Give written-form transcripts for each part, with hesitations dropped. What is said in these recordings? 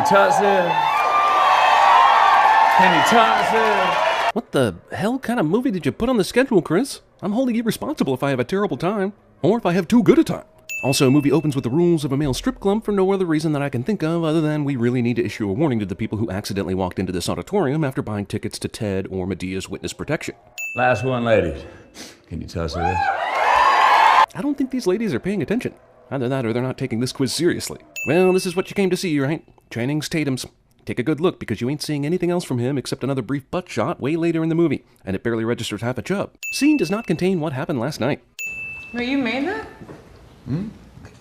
toss it? Can you toss it? What the hell kind of movie did you put on the schedule, Chris? I'm holding you responsible if I have a terrible time, or if I have too good a time. Also, movie opens with the rules of a male strip club for no other reason that I can think of other than we really need to issue a warning to the people who accidentally walked into this auditorium after buying tickets to Ted or Medea's Witness Protection. Last one, ladies. Can you toss it? I don't think these ladies are paying attention. Either that or they're not taking this quiz seriously. Well, this is what you came to see, right? Channing Tatum's. Take a good look because you ain't seeing anything else from him except another brief butt shot way later in the movie, and it barely registers half a chub. Scene does not contain what happened last night. Wait, you made that?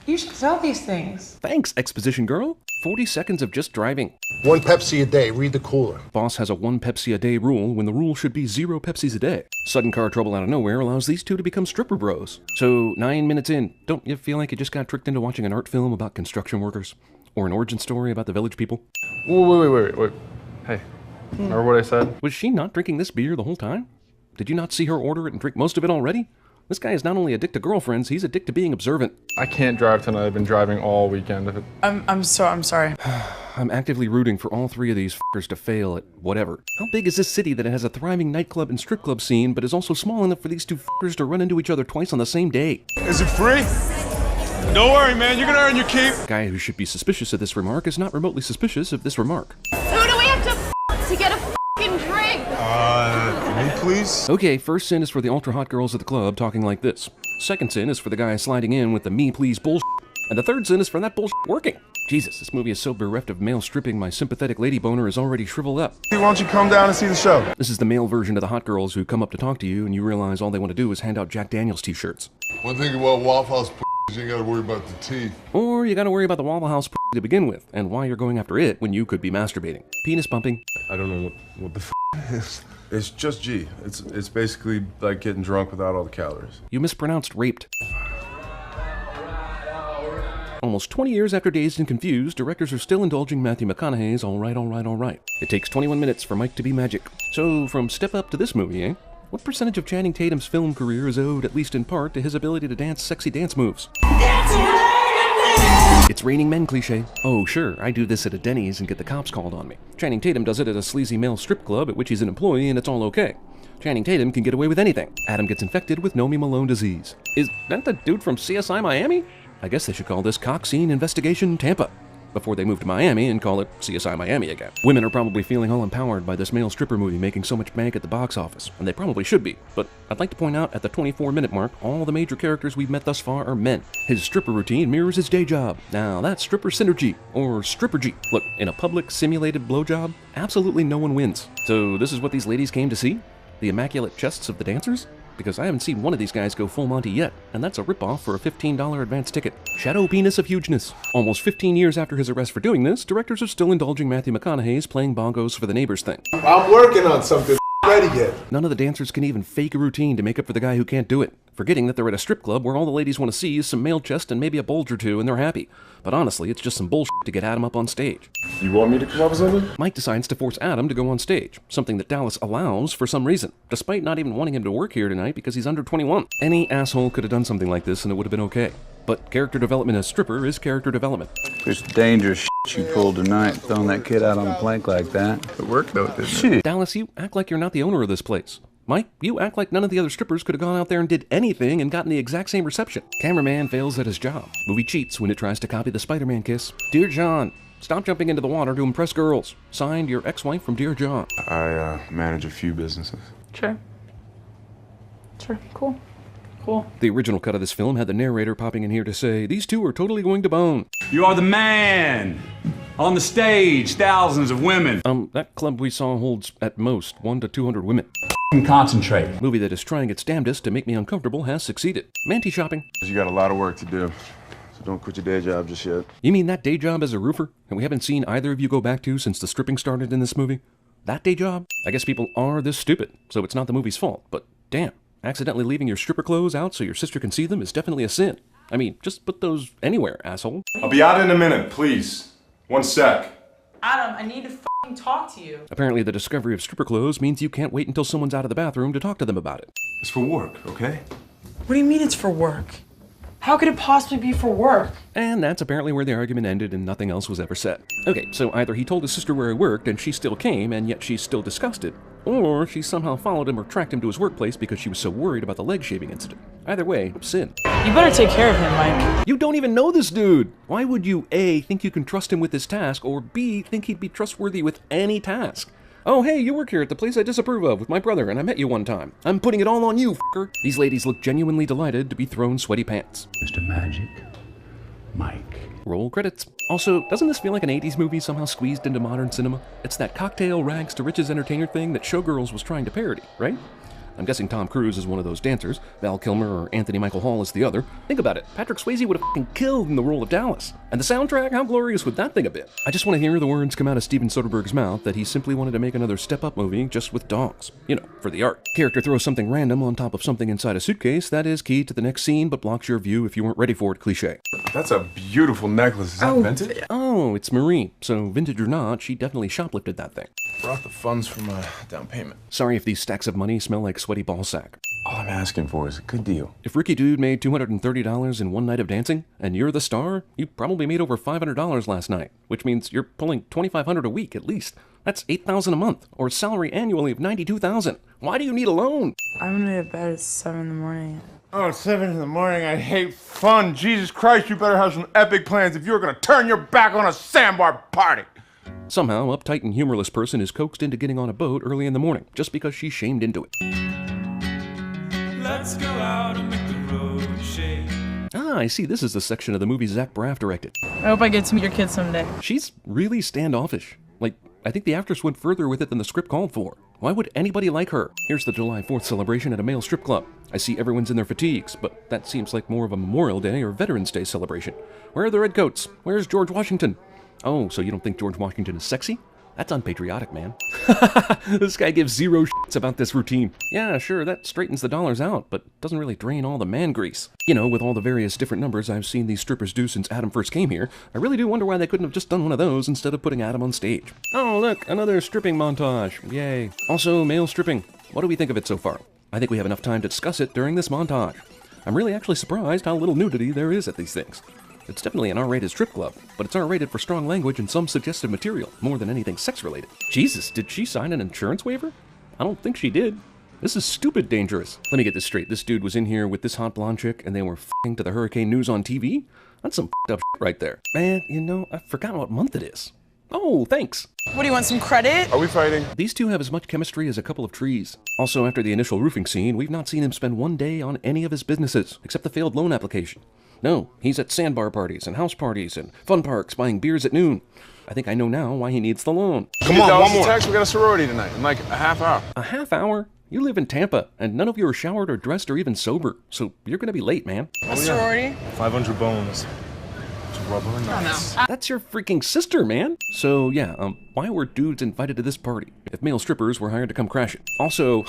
You should sell these things. Thanks, exposition girl. 40 seconds of just driving. 1 Pepsi a day, read the cooler. Boss has a 1 Pepsi a day rule when the rule should be 0 Pepsis a day. Sudden car trouble out of nowhere allows these two to become stripper bros. So 9 minutes in, don't you feel like you just got tricked into watching an art film about construction workers? Or an origin story about the village people? Wait. Hey, remember what I said? Was she not drinking this beer the whole time? Did you not see her order it and drink most of it already? This guy is not only a dick to girlfriends, he's a dick to being observant. I can't drive tonight. I've been driving all weekend. I'm sorry. I'm actively rooting for all 3 of these f***ers to fail at whatever. How big is this city that it has a thriving nightclub and strip club scene, but is also small enough for these 2 f***ers to run into each other twice on the same day? Is it free? Don't worry, man. You're gonna earn your keep. The guy who should be suspicious of this remark is not remotely suspicious of this remark. Who do we have to get a f***ing drink? Me, please? Okay, first sin is for the ultra-hot girls at the club talking like this. Second sin is for the guy sliding in with the me please bullshit. And the third sin is for that bullshit working. Jesus, this movie is so bereft of male stripping, my sympathetic lady boner is already shriveled up. Why don't you come down and see the show? This is the male version of the hot girls who come up to talk to you and you realize all they want to do is hand out Jack Daniels t-shirts. One thing about Waffle House is you ain't gotta worry about the teeth. Or you gotta worry about the Waffle House to begin with, and why you're going after it when you could be masturbating. Penis bumping. I don't know what the is. It's just G. It's basically like getting drunk without all the calories. You mispronounced raped. Almost 20 years after Dazed and Confused, directors are still indulging Matthew McConaughey's all right. It takes 21 minutes for Mike to be magic. So, from Step Up to this movie, eh? What percentage of Channing Tatum's film career is owed, at least in part, to his ability to dance sexy dance moves? It's Raining Men cliche. Oh, sure, I do this at a Denny's and get the cops called on me. Channing Tatum does it at a sleazy male strip club at which he's an employee and it's all okay. Channing Tatum can get away with anything. Adam gets infected with Nomi Malone disease. Is that the dude from CSI Miami? I guess they should call this Cock Scene Investigation Tampa, before they move to Miami and call it CSI Miami again. Women are probably feeling all empowered by this male stripper movie making so much bank at the box office, and they probably should be, but I'd like to point out at the 24-minute mark, all the major characters we've met thus far are men. His stripper routine mirrors his day job. Now that's stripper synergy, or strippergy. Look, in a public simulated blowjob, absolutely no one wins. So this is what these ladies came to see? The immaculate chests of the dancers? Because I haven't seen one of these guys go full Monty yet, and that's a ripoff for a $15 advance ticket. Shadow penis of hugeness. Almost 15 years after his arrest for doing this, directors are still indulging Matthew McConaughey's playing bongos for the neighbors thing. I'm working on something ready yet. None of the dancers can even fake a routine to make up for the guy who can't do it, forgetting that they're at a strip club where all the ladies want to see is some male chest and maybe a bulge or two and they're happy. But honestly, it's just some bullshit to get Adam up on stage. You want me to come up with something? Mike decides to force Adam to go on stage, something that Dallas allows for some reason, despite not even wanting him to work here tonight because he's under 21. Any asshole could have done something like this and it would have been okay. But character development as stripper is character development. There's dangerous shit you pulled tonight, throwing that kid out on the plank like that. It worked though, didn't it? Dallas, you act like you're not the owner of this place. Mike, you act like none of the other strippers could have gone out there and did anything and gotten the exact same reception. Cameraman fails at his job. Movie cheats when it tries to copy the Spider-Man kiss. Dear John, stop jumping into the water to impress girls. Signed, your ex-wife from Dear John. I manage a few businesses. Sure, cool. The original cut of this film had the narrator popping in here to say, these two are totally going to bone. You are the man! On the stage, thousands of women. That club we saw holds, at most, 100 to 200 women. Concentrate. Movie that is trying its damnedest to make me uncomfortable has succeeded. Manty shopping. You got a lot of work to do, so don't quit your day job just yet. You mean that day job as a roofer? And we haven't seen either of you go back to since the stripping started in this movie? That day job? I guess people are this stupid, so it's not the movie's fault, but damn. Accidentally leaving your stripper clothes out so your sister can see them is definitely a sin. I mean, just put those anywhere, asshole. I'll be out in a minute, please. 1 sec. Adam, I need to f***ing talk to you. Apparently the discovery of stripper clothes means you can't wait until someone's out of the bathroom to talk to them about it. It's for work, okay? What do you mean it's for work? How could it possibly be for work? And that's apparently where the argument ended and nothing else was ever said. Okay, so either he told his sister where he worked and she still came and yet she's still disgusted, or she somehow followed him or tracked him to his workplace because she was so worried about the leg shaving incident. Either way, sin. You better take care of him, Mike. You don't even know this dude! Why would you A, think you can trust him with this task, or B, think he'd be trustworthy with any task? Oh, hey, you work here at the place I disapprove of with my brother, and I met you one time. I'm putting it all on you, f***er. These ladies look genuinely delighted to be thrown sweaty pants. Mr. Magic, Mike. Roll credits. Also, doesn't this feel like an 80s movie somehow squeezed into modern cinema? It's that cocktail rags to riches entertainer thing that Showgirls was trying to parody, right? I'm guessing Tom Cruise is one of those dancers, Val Kilmer or Anthony Michael Hall is the other. Think about it, Patrick Swayze would have f***ing killed in the role of Dallas. And the soundtrack, how glorious would that thing have been? I just want to hear the words come out of Steven Soderbergh's mouth that he simply wanted to make another step-up movie just with dogs. You know, for the art. Character throws something random on top of something inside a suitcase that is key to the next scene but blocks your view if you weren't ready for it cliché. That's a beautiful necklace. Is that vintage? Oh, it's Marie. So vintage or not, she definitely shoplifted that thing. Brought the funds from a down payment. Sorry if these stacks of money smell like sweaty ballsack. All I'm asking for is a good deal. If Ricky Dude made $230 in one night of dancing, and you're the star, you probably made over $500 last night, which means you're pulling $2,500 a week at least. That's $8,000 a month, or a salary annually of $92,000. Why do you need a loan? I'm gonna be at bed at 7 in the morning. Oh, it's 7 in the morning. I hate fun. Jesus Christ, you better have some epic plans if you're gonna turn your back on a sandbar party. Somehow, uptight and humorless person is coaxed into getting on a boat early in the morning, just because she's shamed into it. Let's go out and make the road shake. Ah, I see this is the section of the movie Zach Braff directed. I hope I get to meet your kid someday. She's really standoffish. Like, I think the actress went further with it than the script called for. Why would anybody like her? Here's the July 4th celebration at a male strip club. I see everyone's in their fatigues, but that seems like more of a Memorial Day or Veterans Day celebration. Where are the redcoats? Where's George Washington? Oh, so you don't think George Washington is sexy? That's unpatriotic, man. This guy gives zero shits about this routine. Yeah, sure, that straightens the dollars out, but doesn't really drain all the man grease. You know, with all the various different numbers I've seen these strippers do since Adam first came here, I really do wonder why they couldn't have just done one of those instead of putting Adam on stage. Oh, look, another stripping montage. Yay. Also, male stripping. What do we think of it so far? I think we have enough time to discuss it during this montage. I'm really actually surprised how little nudity there is at these things. It's definitely an R-rated strip club, but it's R-rated for strong language and some suggestive material, more than anything sex-related. Jesus, did she sign an insurance waiver? I don't think she did. This is stupid dangerous. Let me get this straight. This dude was in here with this hot blonde chick and they were f***ing to the hurricane news on TV? That's some f***ed up shit right there. Man, you know, I forgot what month it is. Oh, thanks. What, do you want some credit? Are we fighting? These two have as much chemistry as a couple of trees. Also, after the initial roofing scene, we've not seen him spend one day on any of his businesses, except the failed loan application. No, he's at sandbar parties and house parties and fun parks buying beers at noon. I think I know now why he needs the loan. Come on, one more. Text, we got a sorority tonight in like a half hour. A half hour? You live in Tampa, and none of you are showered or dressed or even sober, so you're gonna be late, man. A sorority? 500 bones. Rubber and nuts. That's your freaking sister, man. So yeah, why were dudes invited to this party if male strippers were hired to come crash it? Also,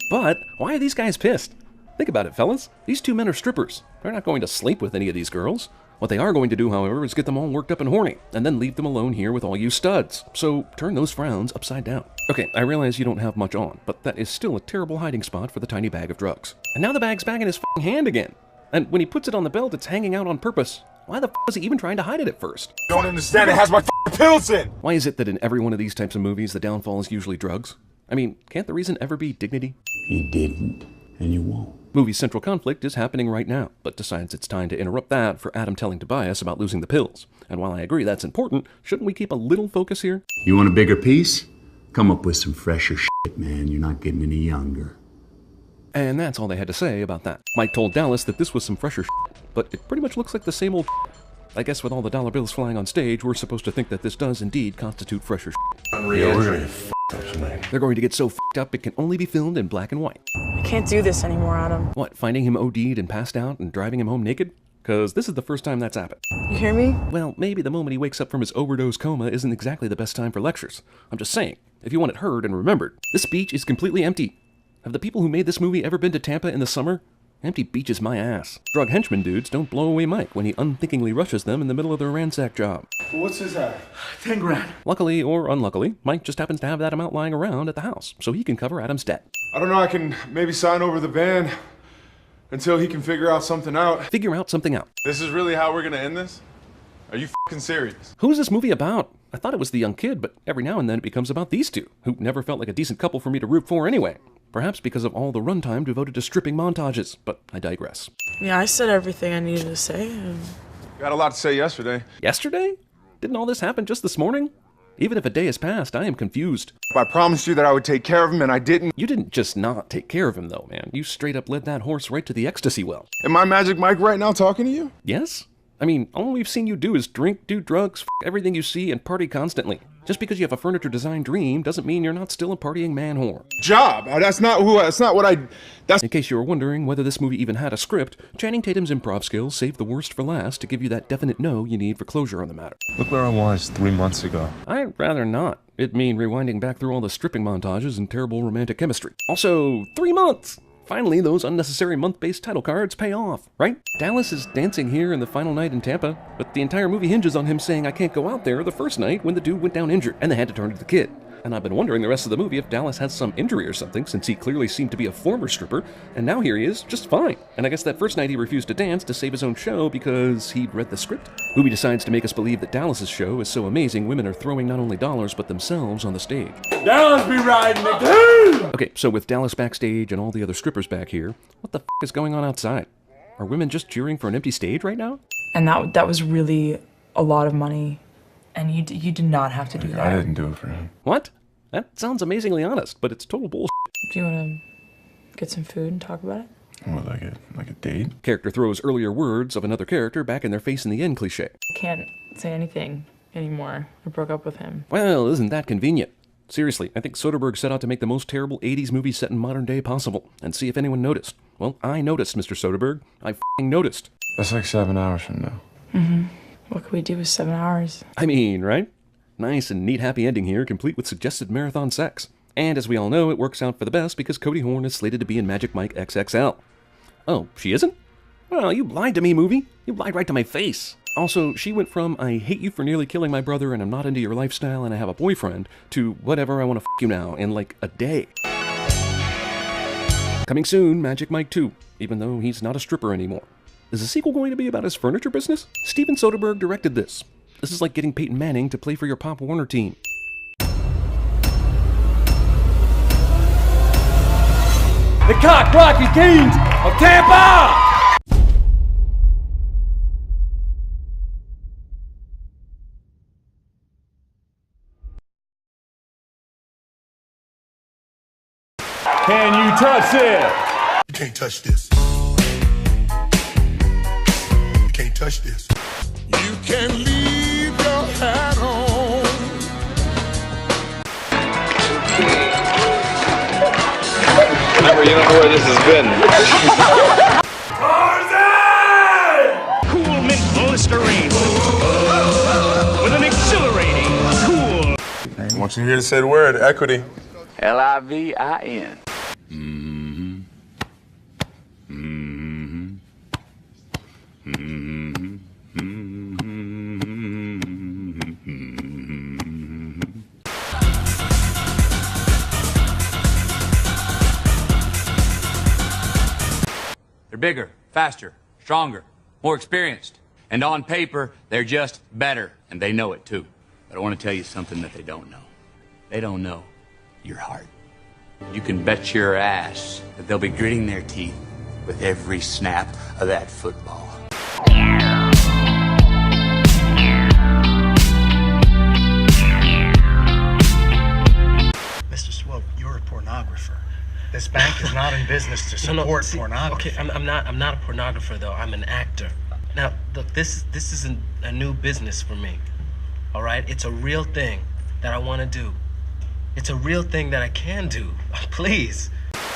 but why are these guys pissed? Think about it, fellas. These two men are strippers. They're not going to sleep with any of these girls. What they are going to do, however, is get them all worked up and horny, and then leave them alone here with all you studs. So turn those frowns upside down. Okay, I realize you don't have much on, but that is still a terrible hiding spot for the tiny bag of drugs. And now the bag's back in his f***ing hand again. And when he puts it on the belt, it's hanging out on purpose. Why the f*** was he even trying to hide it at first? Don't understand, it has my f***ing pills in! Why is it that in every one of these types of movies, the downfall is usually drugs? I mean, can't the reason ever be dignity? You didn't, and you won't. Movie's central conflict is happening right now, but decides it's time to interrupt that for Adam telling Tobias about losing the pills. And while I agree that's important, shouldn't we keep a little focus here? You want a bigger piece? Come up with some fresher shit, man. You're not getting any younger. And that's all they had to say about that. Mike told Dallas that this was some fresher shit, but it pretty much looks like the same old shit. I guess with all the dollar bills flying on stage, we're supposed to think that this does indeed constitute fresher shit. Unreal. We're gonna get f***ed up tonight. They're going to get so f***ed up it can only be filmed in black and white. I can't do this anymore, Adam. What, finding him OD'd and passed out and driving him home naked? Cause this is the first time that's happened. You hear me? Well, maybe the moment he wakes up from his overdose coma isn't exactly the best time for lectures. I'm just saying, if you want it heard and remembered, this beach is completely empty. Have the people who made this movie ever been to Tampa in the summer? Empty beach is my ass. Drug henchman dudes don't blow away Mike when he unthinkingly rushes them in the middle of their ransack job. What's his hat? 10 grand. Luckily or unluckily, Mike just happens to have that amount lying around at the house, so he can cover Adam's debt. I don't know, I can maybe sign over the van. until he can figure out something out. Figure out something out. This is really how we're gonna end this? Are you fucking serious? Who's this movie about? I thought it was the young kid, but every now and then it becomes about these two, who never felt like a decent couple for me to root for anyway. Perhaps because of all the runtime devoted to stripping montages, but I digress. Yeah, I said everything I needed to say. Got a lot to say yesterday. Yesterday? Didn't all this happen just this morning? Even if a day has passed, I am confused. I promised you that I would take care of him, and I didn't. You didn't just not take care of him, though, man. You straight up led that horse right to the ecstasy well. Am I Magic Mike right now talking to you? Yes? I mean, all we've seen you do is drink, do drugs, everything you see, and party constantly. Just because you have a furniture design dream doesn't mean you're not still a partying man whore. Job. That's not what I... In case you were wondering whether this movie even had a script, Channing Tatum's improv skills saved the worst for last to give you that definite no you need for closure on the matter. Look where I was 3 months ago. I'd rather not. It'd mean rewinding back through all the stripping montages and terrible romantic chemistry. Also, 3 months! Finally, those unnecessary month-based title cards pay off, right? Dallas is dancing here in the final night in Tampa, but the entire movie hinges on him saying I can't go out there the first night when the dude went down injured, and they had to turn to the kid. And I've been wondering the rest of the movie if Dallas has some injury or something, since he clearly seemed to be a former stripper, and now here he is, just fine. And I guess that first night he refused to dance to save his own show because he'd read the script. Movie decides to make us believe that Dallas's show is so amazing women are throwing not only dollars but themselves on the stage. Dallas be riding the dude! Okay, so with Dallas backstage and all the other strippers back here, what the f*** is going on outside? Are women just cheering for an empty stage right now? And that was really a lot of money. And you did not have to do that. I didn't do it for him. What? That sounds amazingly honest, but it's total bullshit. Do you want to get some food and talk about it? What, like a date? Character throws earlier words of another character back in their face in the end cliche. I can't say anything anymore. I broke up with him. Well, isn't that convenient? Seriously, I think Soderbergh set out to make the most terrible 80s movie set in modern day possible, and see if anyone noticed. Well, I noticed, Mr. Soderbergh. I f***ing noticed. That's like 7 hours from now. Mm-hmm. What could we do with 7 hours? I mean, right? Nice and neat happy ending here, complete with suggested marathon sex. And as we all know, it works out for the best because Cody Horn is slated to be in Magic Mike XXL. Oh, she isn't? Well, you lied to me, movie. You lied right to my face. Also, she went from I hate you for nearly killing my brother and I'm not into your lifestyle and I have a boyfriend to whatever, I want to f*** you now in like a day. Coming soon, Magic Mike 2, even though he's not a stripper anymore. Is the sequel going to be about his furniture business? Steven Soderbergh directed this. This is like getting Peyton Manning to play for your Pop Warner team. The Cock Rocky Kings of Tampa! Can you touch it? You can't touch this. You can't touch this. You can leave your hat on. Remember, you don't know where this has been. Cool mint Listerine. With an exhilarating cool. I want you here to say the word, equity. Livin. They're bigger, faster, stronger, more experienced. And on paper, they're just better. And they know it too. But I want to tell you something that they don't know. They don't know your heart. You can bet your ass that they'll be gritting their teeth with every snap of that football. Mr. Swope, you're a pornographer. This bank is not in business to support pornography. Okay, I'm not a pornographer though. I'm an actor. Now, look, this isn't a new business for me. All right, it's a real thing that I want to do. It's a real thing that I can do. Please.